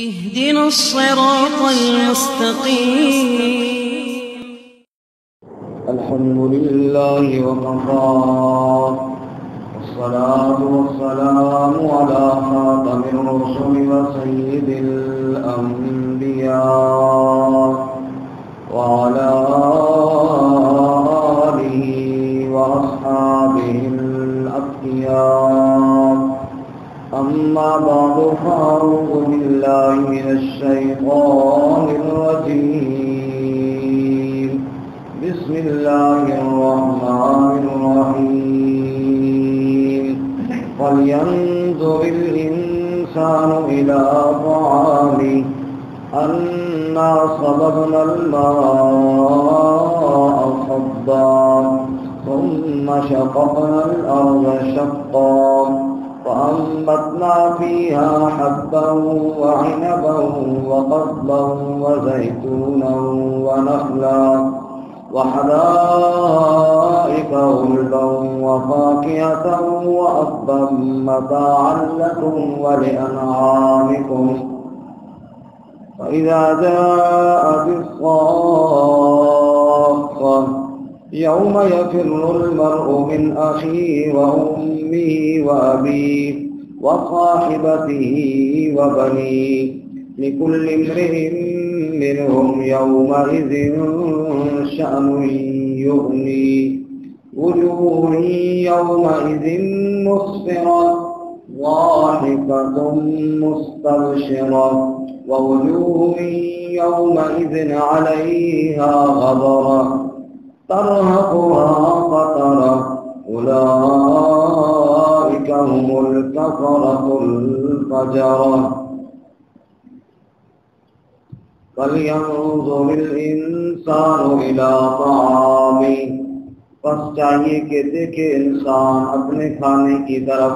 اهدنا الصراط المستقيم. الحمد لله وكفى والصلاة والسلام على خاتم الرسل وسيد الأنبياء وعلى آله وأصحابه الأتقياء. أما بعد فأعوذ بالله من الشيطان الرجيم. بسم الله الرحمن الرحيم. فلينظر الإنسان إلى طعامه أنا صببنا الماء صبا ثم شققنا الأرض شقا فأنبتنا فيها حبا وعنبا وقضبا وزيتونا ونخلا وحدائق غلبا وفاكهة وأبا متاعا لكم ولأنعامكم. فإذا جاءت الصاخة يوم يفر المرء من أخيه وأمه وأبيه وصاحبته وبنيه لكل امرئ منهم يومئذ شأن يغنيه. وجوه يومئذ مسفرة ضاحكة مستبشرة ووجوه يومئذ عليها غبرة ترهقها قترة أولئك هم الكفرة الفجرة. فلينظر الإنسان إلى طعامه. پس چاہیے کہ دیکھے انسان اپنے کھانے کی طرف.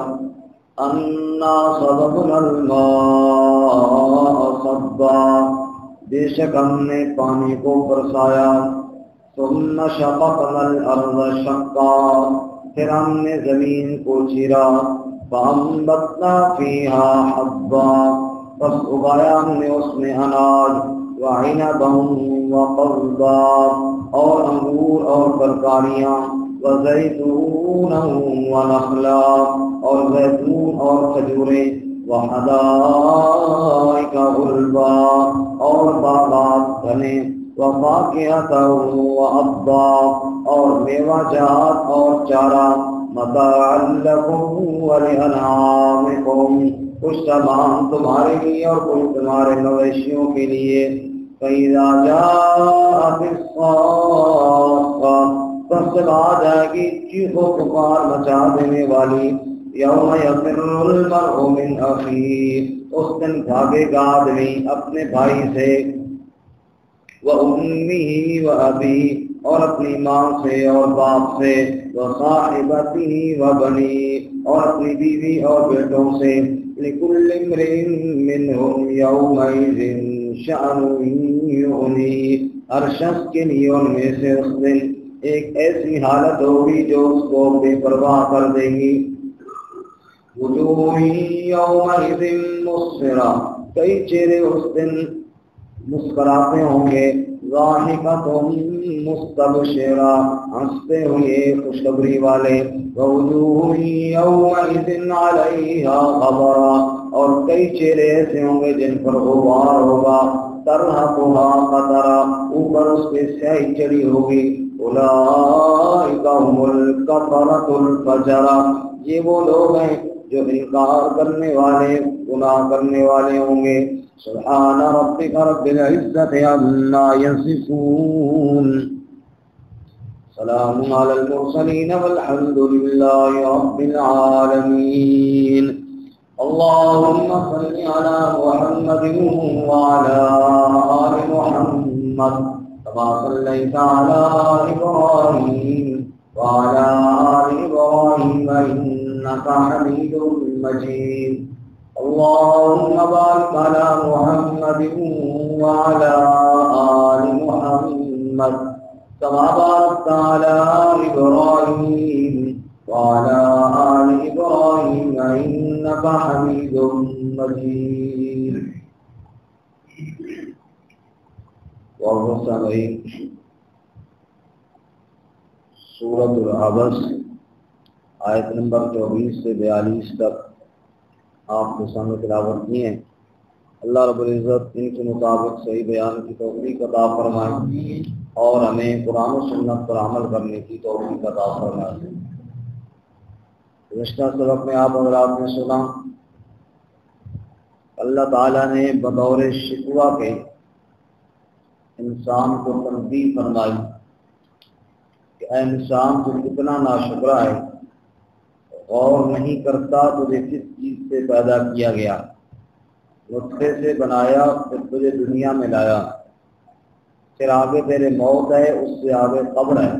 انا صببنا الماء صبا. بے شک ہم نے پانی کو برسایا. ثم شققنا الارض شقا. پھر ہم نے زمین کو چیرا. فانبتنا فیہا حبا. پس اگایا ہم نے اس میں اناج. وعنبا وقضبا. اور انگور اور ترکاریاں. وزیتونا ونخلا. اور زیتون اور کھجوریں. وحدائق غلبا. اور باغات گھنے. وفاکہۃ وابا. اور میوہ جات اور چارہ. متاعا لکم ولانعامکم. کچھ سامان تمہارے لیے اور کچھ تمہارے مویشیوں کے لیے. فَإِذَا جَاءَتِ الصَّاخَّةُ. پس جب آ جائے گی چیخ و پکار مچا دینے والی. یوم یفر المرء من اخیہ. اس دن بھاگے گا آدمی اپنے بھائی سے. وَأُمِّهِ وَأَبِيهِ. اور اپنی ماں سے اور باپ سے. وَصَاحِبَتِهِ وَبَنِيهِ. اور اپنی بیوی اور بیٹوں سے. لِكُلِّ امْرِئٍ مِّنْهُمْ يَوْمَئِذٍ شَأْنٌ يُغْنِيهِ. ہر شخص کے لیے ان میں سے اس دن ایک ایسی حالت ہوگی جو اس کو بے پرواہ کر دے گی. وجوہ یومئذ مسفرہ. کئی چہرے اس دن مسکراتے ہوں گے. ضاحکۃ مستبشرہ. ہنستے ہوئے خوشخبری والے. ووجوہ یومئذ علیہا غبرہ. اور کئی چہرے ایسے ہوں گے جن پر غبار ہوگا. ترہقھا قترہ. اوپر اس پہ سیاہی چڑھی ہوگی. اولئک ھم الکفرۃ الفجرہ. یہ وہ لوگ ہیں جو انکار کرنے والے گناہ کرنے والے ہوں گے. سبحان ربک رب العزت عما یصفون. سلام علی المرسلین والحمد للہ رب العالمین. اللهم صل على محمد وعلى آل محمد كما صليت على إبراهيم وعلى آل إبراهيم إنك حميد مجيد. اللهم بارك على محمد وعلى آل محمد كما باركت على إبراهيم وعلى آل إبراهيم إنك حميد مجيد. المرسلين سورۃ العبس آیت نمبر 24 سے 42 تک آپ کے سامنے تلاوت کی ہے۔ اللہ رب العزت ان کے مطابق صحیح بیان کی توفیق عطا فرمائے اور ہمیں قرآن و سنت پر عمل کرنے کی توفیق عطا فرمائے۔ گزشتہ سبق میں آپ حضرات نے سنا اللہ تعالیٰ نے بطور شکوہ کے انسان کو تنبیہ فرمائی کہ اے انسان تو کتنا ناشکرا ہے، غور نہیں کرتا تجھے کس چیز سے پیدا کیا گیا، نطفے سے بنایا پھر تجھے دنیا میں لایا، پھر آگے تیرے موت ہے، اس سے آگے قبر ہے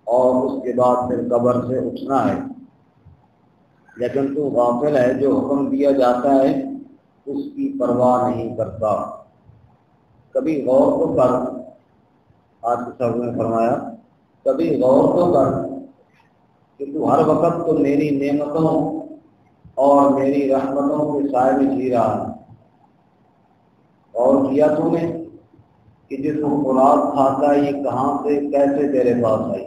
اور اس کے بعد پھر قبر سے اٹھنا ہے، لیکن تو غافل ہے، جو حکم دیا جاتا ہے اس کی پرواہ نہیں کرتا۔ کبھی غور تو کر، آج کے سبق میں فرمایا کبھی غور تو کر کہ تو ہر وقت تو میری نعمتوں اور میری رحمتوں کے سائے میں جی رہا ہے۔ اور کیا تو نے کہ جس کو خوراک کھاتا ہے یہ کہاں سے کیسے تیرے پاس آئی؟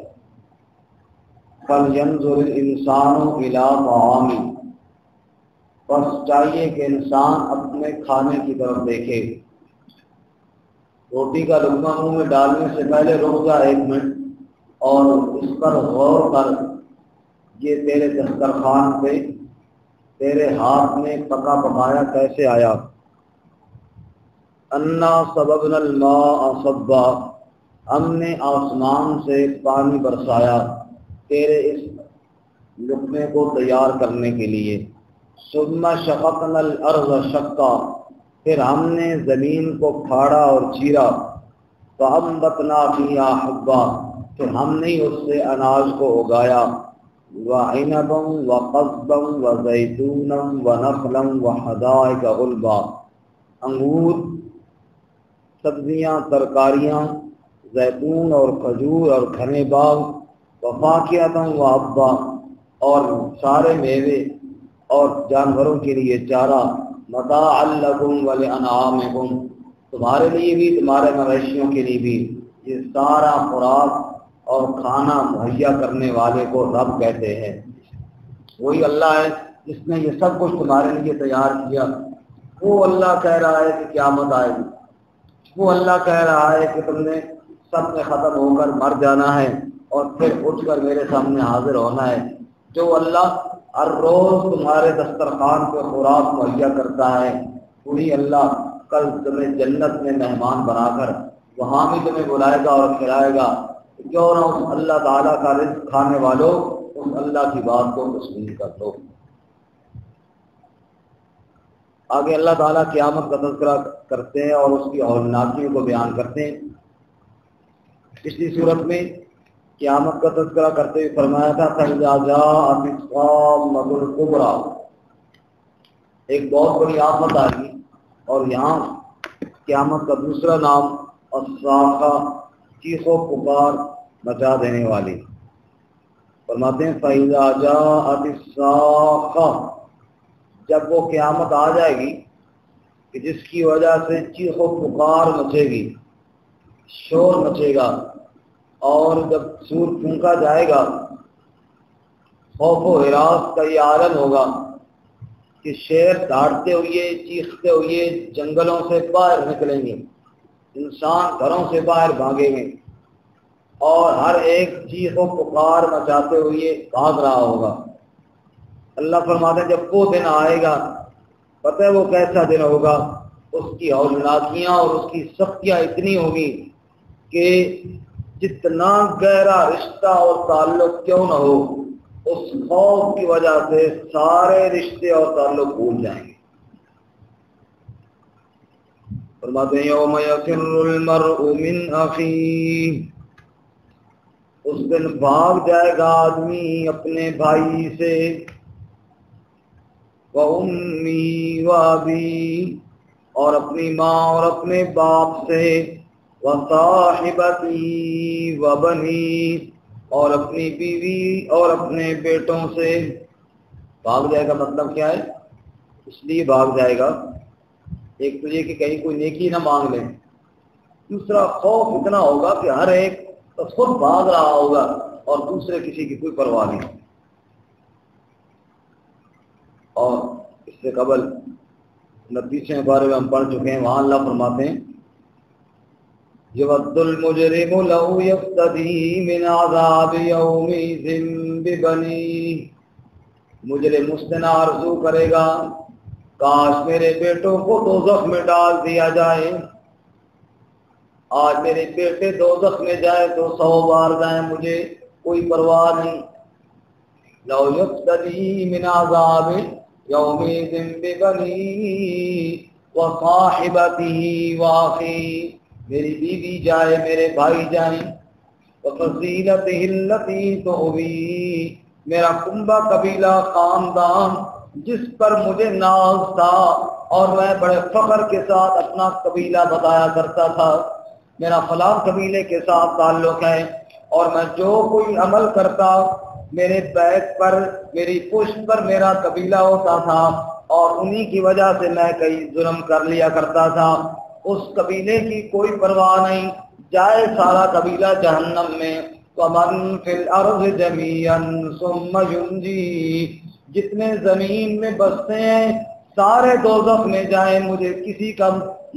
فَلْيَنْظُرِ الْإِنسَانُ إِلَىٰ طَعَامِهِ، بس چاہیے کہ انسان اپنے کھانے کی طرف دیکھے۔ روٹی کا لقمہ منہ میں ڈالنے سے پہلے رک جا 1 منٹ اور اس پر غور کر، یہ تیرے دسترخوان پہ تیرے ہاتھ میں پکا پکایا کیسے آیا؟ انا صببنا الماء صبا، ہم نے آسمان سے پانی برسایا تیرے اس لقمے کو تیار کرنے کے لیے۔ ثم شققنا الارض شقا، پھر ہم نے زمین کو پھاڑا اور چیرا۔ فانبتنا فیہا حبا، پھر ہم نے اس سے اناج کو اگایا۔ وعنبا وقضبا وزیتونا ونخلا وحدائق غلبا، انگور، سبزیاں، ترکاریاں، زیتون اور کھجور اور گھنے باغ، وفاکہۃ وابا، اور سارے میوے اور جانوروں کے لیے چارہ، متاعا لکم ولانعامکم، تمہارے لیے بھی تمہارے مویشیوں کے لیے بھی۔ یہ سارا خوراک اور کھانا مہیا کرنے والے کو رب کہتے ہیں۔ وہی اللہ ہے جس نے یہ سب کچھ تمہارے لیے تیار کیا۔ وہ اللہ کہہ رہا ہے کہ قیامت آئے گی، وہ اللہ کہہ رہا ہے کہ تم نے سب میں ختم ہو کر مر جانا ہے اور پھر اٹھ کر میرے سامنے حاضر ہونا ہے۔ جو اللہ ہر روز تمہارے دسترخوان پہ خوراک مہیا کرتا ہے، وہی اللہ کل تمہیں جنت میں مہمان بنا کر وہاں بھی تمہیں بلائے گا اور کھلائے گا۔ کیوں نہ اس اللہ تعالیٰ کا رزق کھانے والوں اس اللہ کی بات کو تسلیم کر دو۔ آگے اللہ تعالیٰ قیامت کا تذکرہ کرتے ہیں اور اس کی ہولناکیوں کو بیان کرتے ہیں۔ پچھلی صورت میں قیامت کا تذکرہ کرتے ہوئے فرمایا تھا فَإِذَا جَاءَتِ الطَّامَّةُ الْكُبْرَىٰ، ایک بہت بڑی آفت آ گئی، اور یہاں قیامت کا دوسرا نام الصاخہ، چیخ و پکار مچا دینے والی۔ فرماتے ہیں فَإِذَا جَاءَتِ الصَّاخَّةُ، جب وہ قیامت آ جائے گی کہ جس کی وجہ سے چیخ و پکار مچے گی، شور مچے گا، اور جب سور پھونکا جائے گا، خوف و ہراس کا یہ عالم ہوگا کہ شیر دھاڑتے ہوئے چیختے ہوئے جنگلوں سے باہر نکلیں گے، انسان گھروں سے باہر بھاگیں گے، اور ہر ایک چیخ و پکار مچاتے ہوئے بھاگ رہا ہوگا۔ اللہ فرماتے ہیں جب وہ دن آئے گا، پتہ ہے وہ کیسا دن ہوگا؟ اس کی ہولناکیاں اور اس کی سختیاں اتنی ہوگی کہ جتنا گہرا رشتہ اور تعلق کیوں نہ ہو، اس خوف کی وجہ سے سارے رشتے اور تعلق بھول جائیں گے۔ فرماتے ہیں یوم یفر المرء من اخیہ، اس دن بھاگ جائے گا آدمی اپنے بھائی سے، وَأُمِّهِ وَأَبِيهِ، اور اپنی ماں اور اپنے باپ سے، وَصَاحِبَتِهِ وَبَنِيهِ، اور اپنی بیوی اور اپنے بیٹوں سے۔ بھاگ جائے گا مطلب کیا ہے؟ اس لیے بھاگ جائے گا، ایک تو یہ کہ کہیں کوئی نیکی نہ مانگ لیں، دوسرا خوف اتنا ہوگا کہ ہر ایک خود بھاگ رہا ہوگا اور دوسرے کسی کی کوئی پرواہ نہیں. اور اس سے قبل 29 بارے میں ہم پڑھ چکے ہیں. وہاں اللہ فرماتے ہیں یود المجرم لو یفتدی من عذاب یومئذ ببنیہ، مجرم اس دن آرزو کرے گا کاش میرے بیٹوں کو دوزخ میں ڈال دیا جائے. آج میرے بیٹے دوزخ میں جائے تو 100 بار جائیں، مجھے کوئی پرواہ نہیں. لو یفتدی من عذاب یومئذ ببنیہ وصاحبتہ واخیہ، میری بیوی جائے، میرے بھائی جائیں، وفصیلتہ التی تؤویہ، میرا کنبہ قبیلہ خاندان جس پر مجھے ناز تھا اور میں بڑے فخر کے ساتھ اپنا قبیلہ بتایا کرتا تھا، میرا فلاں قبیلے کے ساتھ تعلق ہے، اور میں جو کوئی عمل کرتا میرے بیک پر، میری پشت پر میرا قبیلہ ہوتا تھا، اور انہی کی وجہ سے میں کئی ظلم کر لیا کرتا تھا. اس قبیلے کی کوئی پرواہ نہیں، جائے سارا قبیلہ جہنم میں. وَمَن فِي الْأَرْضِ جَمِيعًا ثُمَّ يُنْجِيهِ، جتنے زمین میں بستے ہیں سارے دوزخ میں جائیں، مجھے کسی کا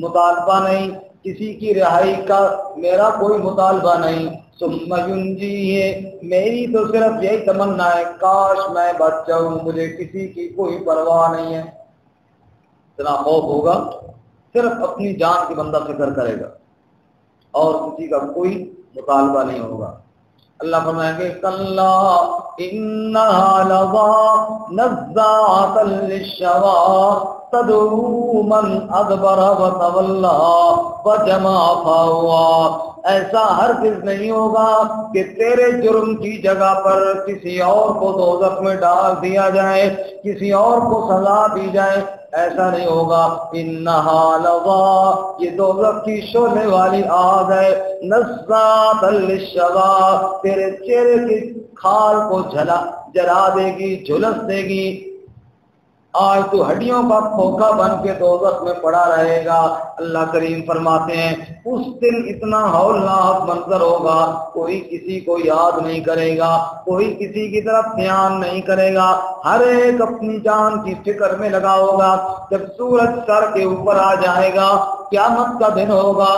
مطالبہ نہیں، کسی کی رہائی کا میرا کوئی مطالبہ نہیں. ثم ينجيه، میری تو صرف یہی تمنا ہے کاش میں بچ جاؤں، مجھے کسی کی کوئی پرواہ نہیں ہے. اتنا خوف ہوگا، صرف اپنی جان کی بندہ فکر کرے گا اور کسی کا کوئی مطالبہ نہیں ہوگا. اللہ فرمائیں گے کلا انہا لظى نزاعۃ للشوى تدعو من ادبر وتولى وجمع فاوعى، ایسا ہرگز نہیں ہوگا کہ تیرے جرم کی جگہ پر کسی اور کو دوزخ میں ڈال دیا جائے، کسی اور کو سزا دی جائے، ایسا نہیں ہوگا. انہا لظى، یہ دوزخ کی شعلے والی آگ ہے، نزاعۃ للشوى، تیرے چہرے کی کھال کو جلا دے گی، جھلس دے گی. آج تو ہڈیوں کا کھوکھا بن کے دوزخ میں پڑا رہے گا. اللہ کریم فرماتے ہیں اس دن اتنا ہولناک منظر ہوگا، کوئی کسی کو یاد نہیں کرے گا، کوئی کسی کی طرف دھیان نہیں کرے گا، ہر ایک اپنی جان کی فکر میں لگا ہوگا. جب سورج سر کے اوپر آ جائے گا، قیامت کا دن ہوگا،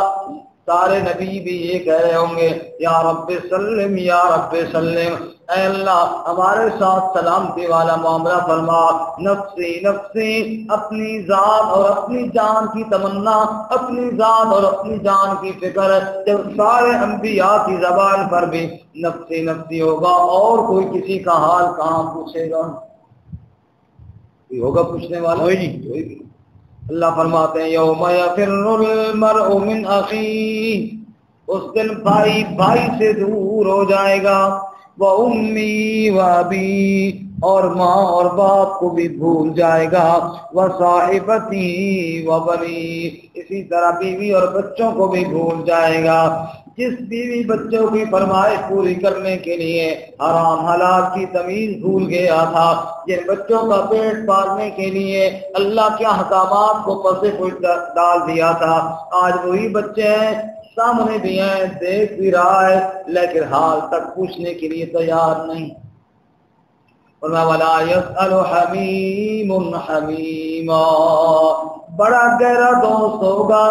سارے نبی بھی یہ کہہ رہے ہوں گے یا رب سلم یا رب سلم، اے اللہ ہمارے ساتھ سلامتی والا معاملہ فرما. نفسی نفسی، اپنی ذات اور اپنی جان کی تمنا، اپنی ذات اور اپنی جان کی فکر. جب سارے انبیاء کی زبان پر بھی نفسی نفسی ہوگا اور کوئی کسی کا حال کہاں پوچھے گا؟ کوئی ہوگا پوچھنے والا؟ کوئی بھی. اللہ فرماتے ہیں یوم یفر المرء من اخیہ، اس دن بھائی بھائی سے دور ہو جائے گا. وَأُمِّي وَأَبِي، اور ماں اور باپ کو بھی بھول جائے گا. وَصَاحِبَتِهِ وَبَنِيهِ، اسی طرح بیوی اور بچوں کو بھی بھول جائے گا. جس بیوی بچوں کی فرمائش پوری کرنے کے لیے حرام حلال کی تمیز بھول گیا تھا، جن بچوں کا پیٹ پالنے کے لیے اللہ کے احکامات کو پس پش ڈال دیا تھا، آج وہی بچے ہیں، سامنے بھی ہیں، دیکھ بھی رہا ہے، لیکن حال تک پوچھنے کے لیے تیار نہیں. وَلَا يَسْأَلُ حَمِيمٌ حَمِيمًا، بڑا گہرا دوست ہوگا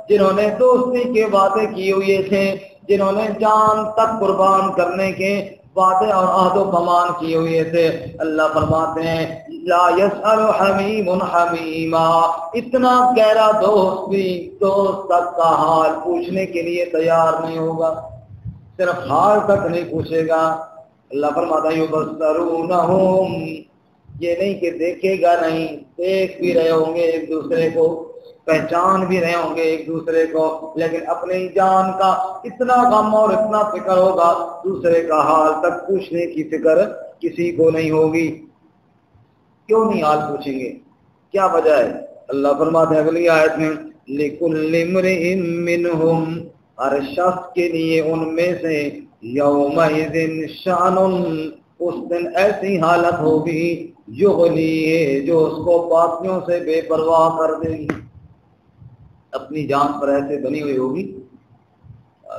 جنہوں نے دوستی کے وعدے کیے ہوئے تھے، جنہوں نے جان تک قربان کرنے کے وعدے اور عہد و پیمان کیے ہوئے تھے. اللہ فرماتے ہیں لا يسأل حمیم حمیما، اتنا گہرا دوست بھی دوست تک کا حال پوچھنے کے لیے تیار نہیں ہوگا، صرف حال تک نہیں پوچھے گا. اللہ فرماتا ہے یبصرونہم، یہ نہیں کہ دیکھے گا نہیں، دیکھ بھی رہے ہوں گے ایک دوسرے کو، پہچان بھی رہے ہوں گے ایک دوسرے کو، لیکن اپنی جان کا اتنا غم اور اتنا فکر ہوگا، دوسرے کا حال تک پوچھنے کی فکر کسی کو نہیں ہوگی. کیوں نہیں حال پوچھیں گے؟ کیا وجہ ہے؟ اللہ فرماتے ہیں اگلی آیت میں لِكُلِّ امْرِئٍ مِّنْهُمْ، ہر شخص کے لیے ان میں سے یومئذ شأن، اس دن ایسی حالت ہوگی یغنیہ، جو اس کو باقیوں سے بے پرواہ کر دے گی. اپنی جان پر ایسے بنی ہوئی ہوگی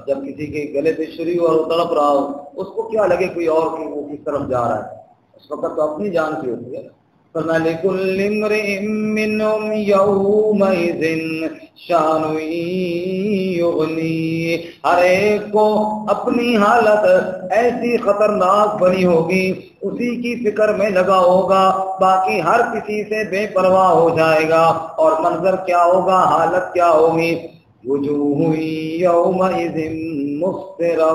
جب کسی کے گلے پہ چھری ہو اور وہ تڑپ رہا ہو، اس کو کیا لگے کوئی اور کہ وہ کس طرف جا رہا ہے، اس وقت تو اپنی جان کی ہوتی ہے۔ فَلِكُلِّ امْرِئٍ مِّنْهُمْ يَوْمَئِذٍ شَأْنٌ يُغْنِيهِ، ہر ایک کو اپنی حالت ایسی خطرناک بنی ہوگی، اسی کی فکر میں لگا ہوگا، باقی ہر کسی سے بے پرواہ ہو جائے گا۔ اور منظر کیا ہوگا، حالت کیا ہوگی؟ وجوہ یومئذ مسفرہ،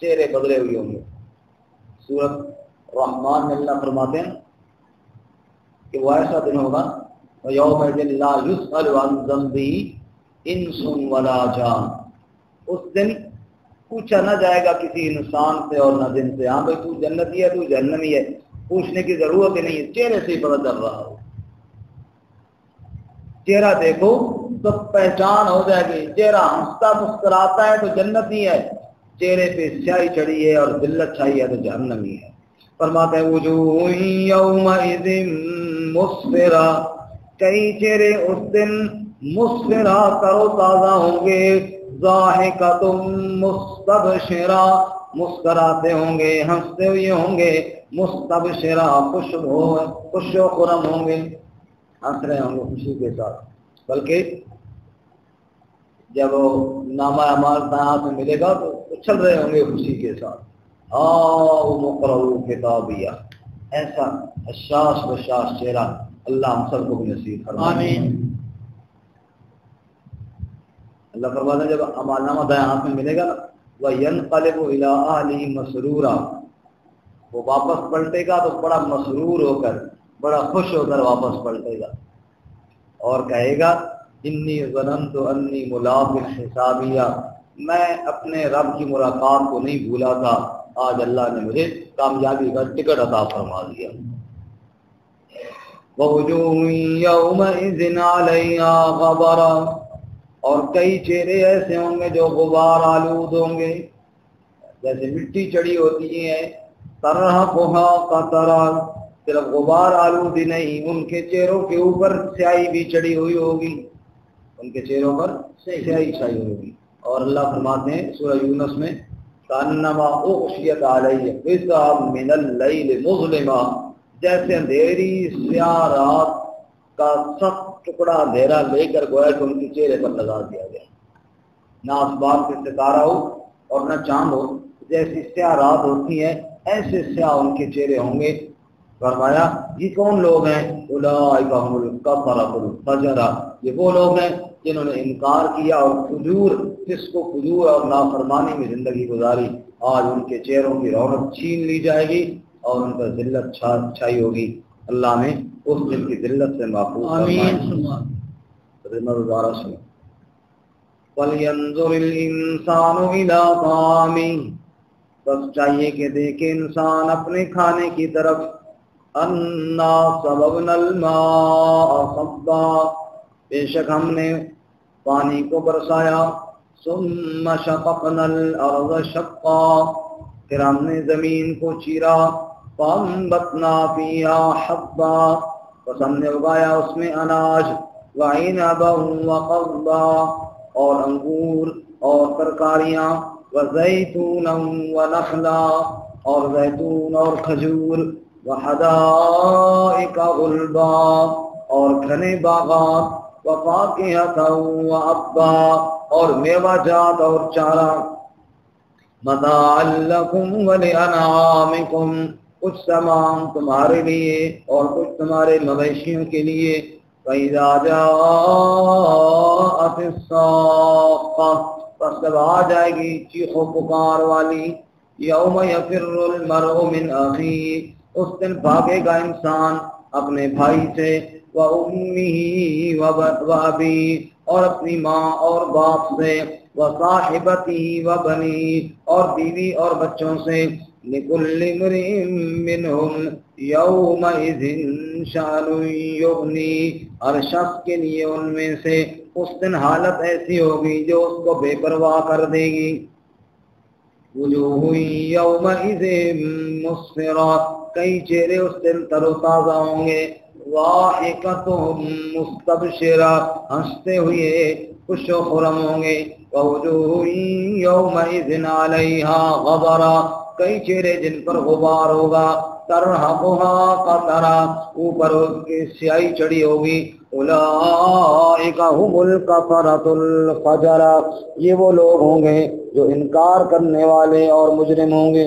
چہرے بدلے ہوئے ہوں گے۔ سورۃ رحمان میں اللہ فرماتے ہیں کہ وہ ایسا دن ہوگا وَيَوْمَئِذٍ لَا يُسْأَلُ عَنْ ذَنبِهِ إِنسٌ وَلَا جَانٌ، اس دن پوچھا نہ جائے گا کسی انسان سے اور نہ جن سے۔ ہاں بھائی تو جنتی ہے، تو جہنمی ہے، پوچھنے کی ضرورت ہی نہیں ہے، چہرے سے ہی پتہ چل رہا ہو۔ چہرہ دیکھو تو پہچان ہو جائے گی، چہرہ ہنستا مسکراتا ہے تو جنتی ہے، چہرے پہ سیاہی چڑھی ہے اور ذلت چھائی ہے تو جہنمی ہے۔ فرماتے ہیں وجوہ یومئذ مسفرہ، کئی چہرے اس دن مسفرہ ترو تازہ ہوں گے، ضاحکۃ مستبشرہ، مسکراتے ہوں گے، ہنستے ہوئے ہوں گے، مستبشرہ خوش و خرم ہوں گے، ہنس رہے ہوں گے خوشی کے ساتھ۔ بلکہ جب نامہ اعمال ہاتھ میں ملے گا تو اچھل رہے ہوں گے خوشی کے ساتھ۔ اقرؤوا کتابیہ، ایسا حشاش بشاش چہرہ اللہ ہم سب کو بھی نصیب فرمائے۔ آمین۔ اللہ فرماتا ہے جب اعمال نامہ دائیں ہاتھ میں ملے گا وَيَنْقَلِبُ إِلَىٰ أَهْلِهِ مَسْرُورًا، وہ واپس پلٹے گا تو بڑا مسرور ہو کر، بڑا خوش ہو کر واپس پلٹے گا اور کہے گا انی ظننت انی ملاق حسابیہ، میں اپنے رب کی ملاقات کو نہیں بھولا تھا، آج اللہ نے مجھے کامیابی کا ٹکٹ عطا فرما دیا۔ وَوُجُوهٌ يَوْمَئِذٍ عَلَيْهَا غَبَرَةٌ، اور کئی چہرے ایسے ہوں گے جو غبار آلود ہوں گے، جیسے مٹی چڑی ہوتی ہے، ترہقھا قطرہ، صرف غبار آلودی نہیں، ان کے چہروں کے اوپر سیاہی بھی چڑی ہوئی ہوگی، ان کے چہروں پر سیاہی چھائی ہوگی۔ اور اللہ فرماتے ہیں سورہ یونس میں کأنما اغشیت علیہ قطعا من اللیل مظلما، جیسے اندھیری سیاہ رات کا سخت ٹکڑا اندھیرا لے کر گویا کہ ان کے چہرے پر لگا دیا گیا، نہ آسمان سے ستارہ ہو اور نہ چاند ہو، جیسی سیاہ رات ہوتی ہے ایسے سیاہ ان کے چہرے ہوں گے۔ فرمایا یہ کون لوگ ہیں؟ اولئک هم الکفرۃ الفجرہ، یہ وہ لوگ ہیں جنہوں نے انکار کیا اور فجور، جس کو فجور اور نافرمانی میں زندگی گزاری، آج ان کے چہروں کی رونق چھین لی جائے گی اور ان پر ذلت چھائی ہوگی۔ اللہ نے اس دن کی ذلت سے محفوظ فرمائے۔ فَلْيَنظُرِ الْإِنسَانُ إِلَىٰ طَعَامِهِ، بس چاہیے کہ دیکھے انسان اپنے کھانے کی طرف۔ اَنَّا صَبَبْنَا الْمَاءَ صَبًّا، بے شک ہم نے پانی کو برسایا، ثُمَّ شَقَقْنَا الْأَرْضَ شَقًّا، پھر ہم نے زمین کو چیرا، فَأَنبَتْنَا فِيهَا حَبًّا، بس ہم نے اگایا اس میں اناج، وَعِنَبًا وَقَضْبًا، اور انگور اور ترکاریاں، وَزَيْتُونًا وَنَخْلًا، اور زیتون اور کھجور، وَحَدَائِقَ غُلْبًا، اور گھنے باغات، وَفَاكِهَةً وَأَبًّا، اور میوہ جات اور چارہ، مَتَاعًا لَكُمْ وَلِأَنْعَامِكُمْ، کچھ سامان تمہارے لیے اور کچھ تمہارے مویشیوں کے لیے۔ فَإِذَا جَاءَتِ الصَّاخَّةُ، پس جب آ جائے گی چیخ و پکار والی، یوم یفر المرء من اخیہ، اس دن بھاگے گا انسان اپنے بھائی سے، وَأُمِّهِ وَأَبِيهِ، اور اپنی ماں اور باپ سے، وَصَاحِبَتِهِ وَبَنِيهِ، اور بیوی اور بچوں سے، لِكُلِّ امْرِئٍ مِّنْهُمْ يَوْمَئِذٍ شَأْنٌ يُغْنِيهِ، ہر شخص کے لیے ان میں سے اس دن حالت ایسی ہوگی جو اس کو بے پرواہ کر دے گی۔ وجوہ یومئذ مسفرہ، کئی چہرے اس دن تر و تازہ ہوں گے، ضاحکۃ مستبشرہ، ہنستے ہوئے خوش و خرم ہوں گے، ووجوہ یومئذ علیہا غبرا، کئی چہرے جن پر غبار ہوگا، ترہقھا قترا، اوپر اس کی سیاہی چڑھی ہوگی، اولئک ھم الکفرۃ الفجرہ، یہ وہ لوگ ہوں گے جو انکار کرنے والے اور مجرم ہوں گے۔